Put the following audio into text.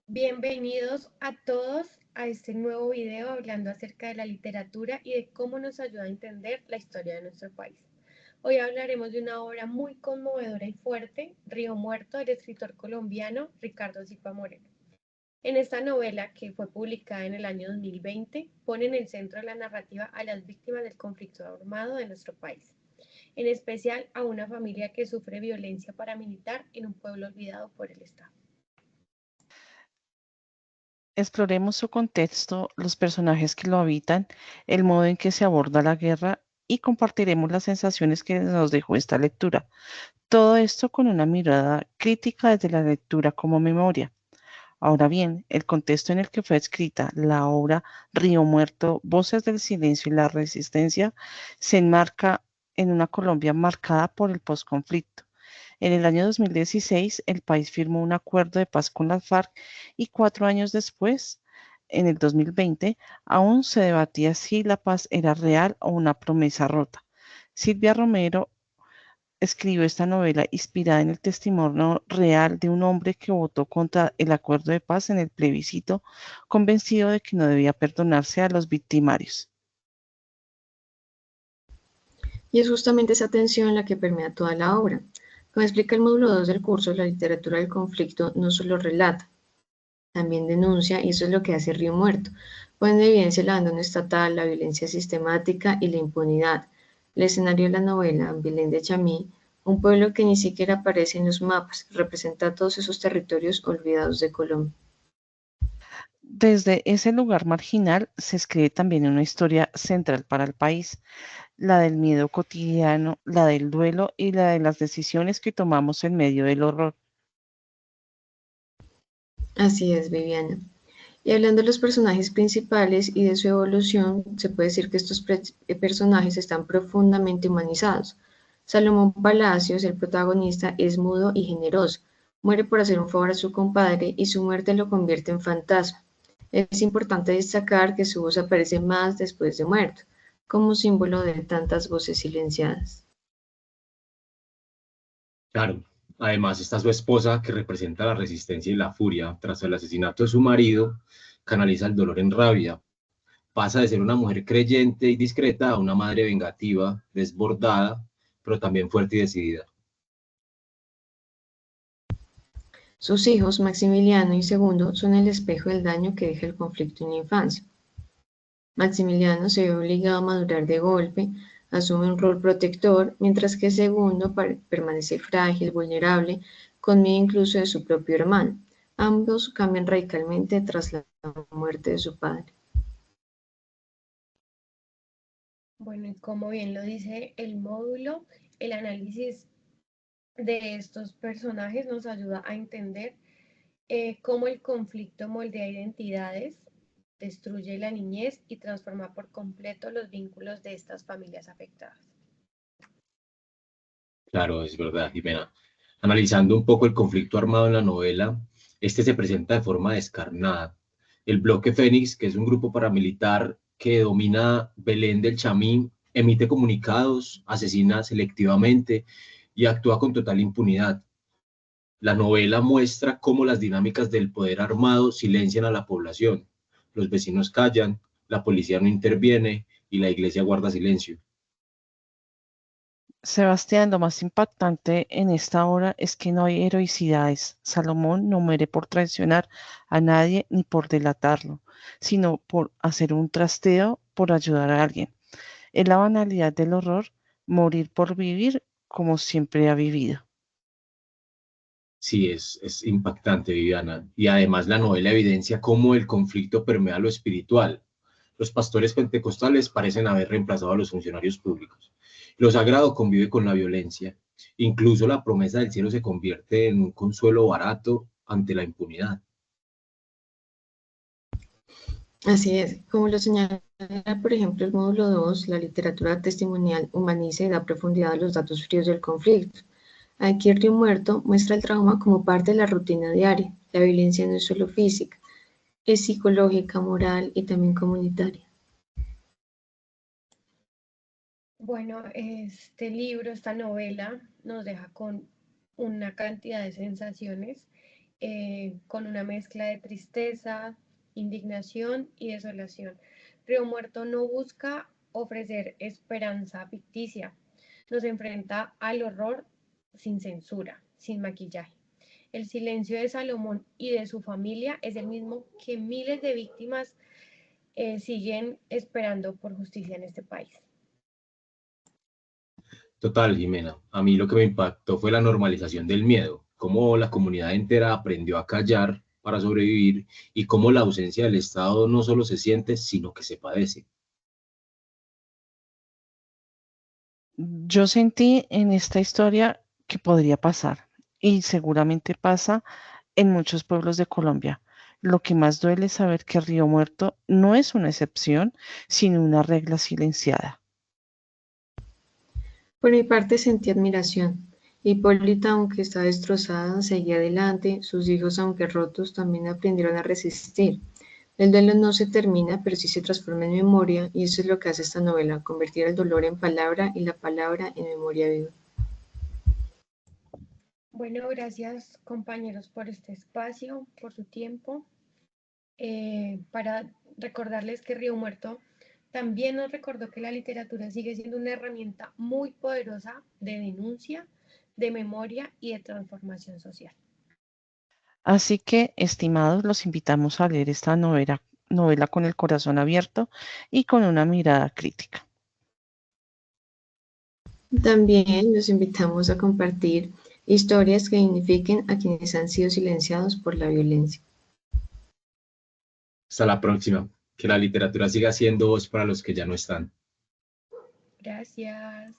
Bienvenidos a todos a este nuevo video hablando acerca de la literatura y de cómo nos ayuda a entender la historia de nuestro país. Hoy hablaremos de una obra muy conmovedora y fuerte, Río Muerto, del escritor colombiano Ricardo Silva Moreno. En esta novela, que fue publicada en el año 2020, pone en el centro de la narrativa a las víctimas del conflicto armado de nuestro país, en especial a una familia que sufre violencia paramilitar en un pueblo olvidado por el Estado. Exploremos su contexto, los personajes que lo habitan, el modo en que se aborda la guerra y compartiremos las sensaciones que nos dejó esta lectura. Todo esto con una mirada crítica desde la lectura como memoria. Ahora bien, el contexto en el que fue escrita la obra Río Muerto, Voces del Silencio y la Resistencia se enmarca en una Colombia marcada por el posconflicto. En el año 2016, el país firmó un acuerdo de paz con las FARC y 4 años después, en el 2020, aún se debatía si la paz era real o una promesa rota. Silvia Romero escribió esta novela inspirada en el testimonio real de un hombre que votó contra el acuerdo de paz en el plebiscito, convencido de que no debía perdonarse a los victimarios. Y es justamente esa tensión la que permea toda la obra. Como explica el módulo 2 del curso, la literatura del conflicto no solo relata, también denuncia, y eso es lo que hace Río Muerto. Pone en evidencia el abandono estatal, la violencia sistemática y la impunidad. El escenario de la novela, Belén de Chamí, un pueblo que ni siquiera aparece en los mapas, representa todos esos territorios olvidados de Colombia. Desde ese lugar marginal se escribe también una historia central para el país, la del miedo cotidiano, la del duelo y la de las decisiones que tomamos en medio del horror. Así es, Viviana. Y hablando de los personajes principales y de su evolución, se puede decir que estos personajes están profundamente humanizados. Salomón Palacios, el protagonista, es mudo y generoso. Muere por hacer un favor a su compadre y su muerte lo convierte en fantasma. Es importante destacar que su voz aparece más después de muerto, como símbolo de tantas voces silenciadas. Claro, además está su esposa que representa la resistencia y la furia tras el asesinato de su marido, canaliza el dolor en rabia, pasa de ser una mujer creyente y discreta a una madre vengativa, desbordada, pero también fuerte y decidida. Sus hijos, Maximiliano y Segundo, son el espejo del daño que deja el conflicto en la infancia. Maximiliano se ve obligado a madurar de golpe, asume un rol protector, mientras que Segundo permanece frágil, vulnerable, con miedo incluso de su propio hermano. Ambos cambian radicalmente tras la muerte de su padre. Bueno, y como bien lo dice el módulo, el análisis de estos personajes nos ayuda a entender cómo el conflicto moldea identidades, destruye la niñez y transforma por completo los vínculos de estas familias afectadas. Claro, es verdad, Jimena. Analizando un poco el conflicto armado en la novela, este se presenta de forma descarnada. El Bloque Fénix, que es un grupo paramilitar que domina Belén del Chamí, emite comunicados, asesina selectivamente y actúa con total impunidad. La novela muestra cómo las dinámicas del poder armado silencian a la población. Los vecinos callan, la policía no interviene y la iglesia guarda silencio. Sebastián, lo más impactante en esta obra es que no hay heroicidades. Salomón no muere por traicionar a nadie ni por delatarlo, sino por hacer un trasteo, por ayudar a alguien. Es la banalidad del horror, morir por vivir como siempre ha vivido. Sí, es impactante, Viviana. Y además la novela evidencia cómo el conflicto permea lo espiritual. Los pastores pentecostales parecen haber reemplazado a los funcionarios públicos. Lo sagrado convive con la violencia. Incluso la promesa del cielo se convierte en un consuelo barato ante la impunidad. Así es, como lo señala, por ejemplo, el módulo 2, la literatura testimonial humaniza y da profundidad a los datos fríos del conflicto. Aquí Río Muerto muestra el trauma como parte de la rutina diaria. La violencia no es solo física, es psicológica, moral y también comunitaria. Bueno, este libro, esta novela, nos deja con una cantidad de sensaciones con una mezcla de tristeza, indignación y desolación. Río Muerto no busca ofrecer esperanza ficticia, nos enfrenta al horror sin censura, sin maquillaje. El silencio de Salomón y de su familia es el mismo que miles de víctimas siguen esperando por justicia en este país. Total, Jimena. A mí lo que me impactó fue la normalización del miedo, cómo la comunidad entera aprendió a callar para sobrevivir y cómo la ausencia del Estado no solo se siente, sino que se padece. Yo sentí en esta historia que podría pasar y seguramente pasa en muchos pueblos de Colombia. Lo que más duele es saber que Río Muerto no es una excepción, sino una regla silenciada. Por mi parte sentí admiración. Hipólita, aunque está destrozada, seguía adelante. Sus hijos, aunque rotos, también aprendieron a resistir. El duelo no se termina, pero sí se transforma en memoria, y eso es lo que hace esta novela, convertir el dolor en palabra y la palabra en memoria viva. Bueno, gracias compañeros por este espacio, por su tiempo. Para recordarles que Río Muerto también nos recordó que la literatura sigue siendo una herramienta muy poderosa de denuncia, de memoria y de transformación social. Así que, estimados, los invitamos a leer esta novela con el corazón abierto y con una mirada crítica. También los invitamos a compartir historias que dignifiquen a quienes han sido silenciados por la violencia. Hasta la próxima. Que la literatura siga siendo voz para los que ya no están. Gracias.